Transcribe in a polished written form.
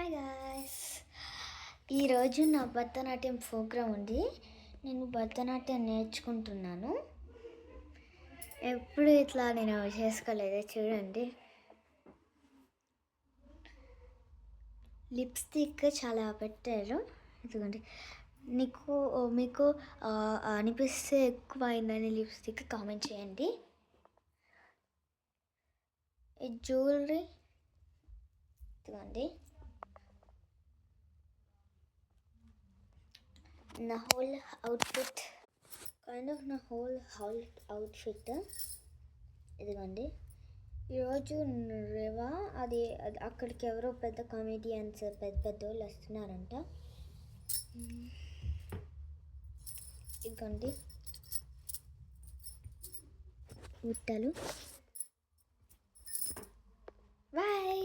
Hi guys, ఈరోజు నా Bharatanatyam programme ఉంది. నేను భరతనాట్యం నేర్చుకుంటున్నాను. ఎప్పుడు ఇట్లా నేను చేసుకోలేదు. చూడండి, లిప్స్టిక్ చాలా పెట్టారు. ఇదిగోండి, మీకు అనిపిస్తే ఎక్కువ అయిందని లిప్స్టిక్ కామెంట్ చేయండి. ఈ జ్యువెలరీ ఇదిగోండి, నా హోల్ అవుట్ఫిట్ ఇదిగోండి. ఈరోజు రేవా అక్కడికి ఎవరో పెద్ద కామెడియన్స్ పెద్ద వాళ్ళు వస్తున్నారంట. ఇదిగోండి బుట్టలు. బాయ్.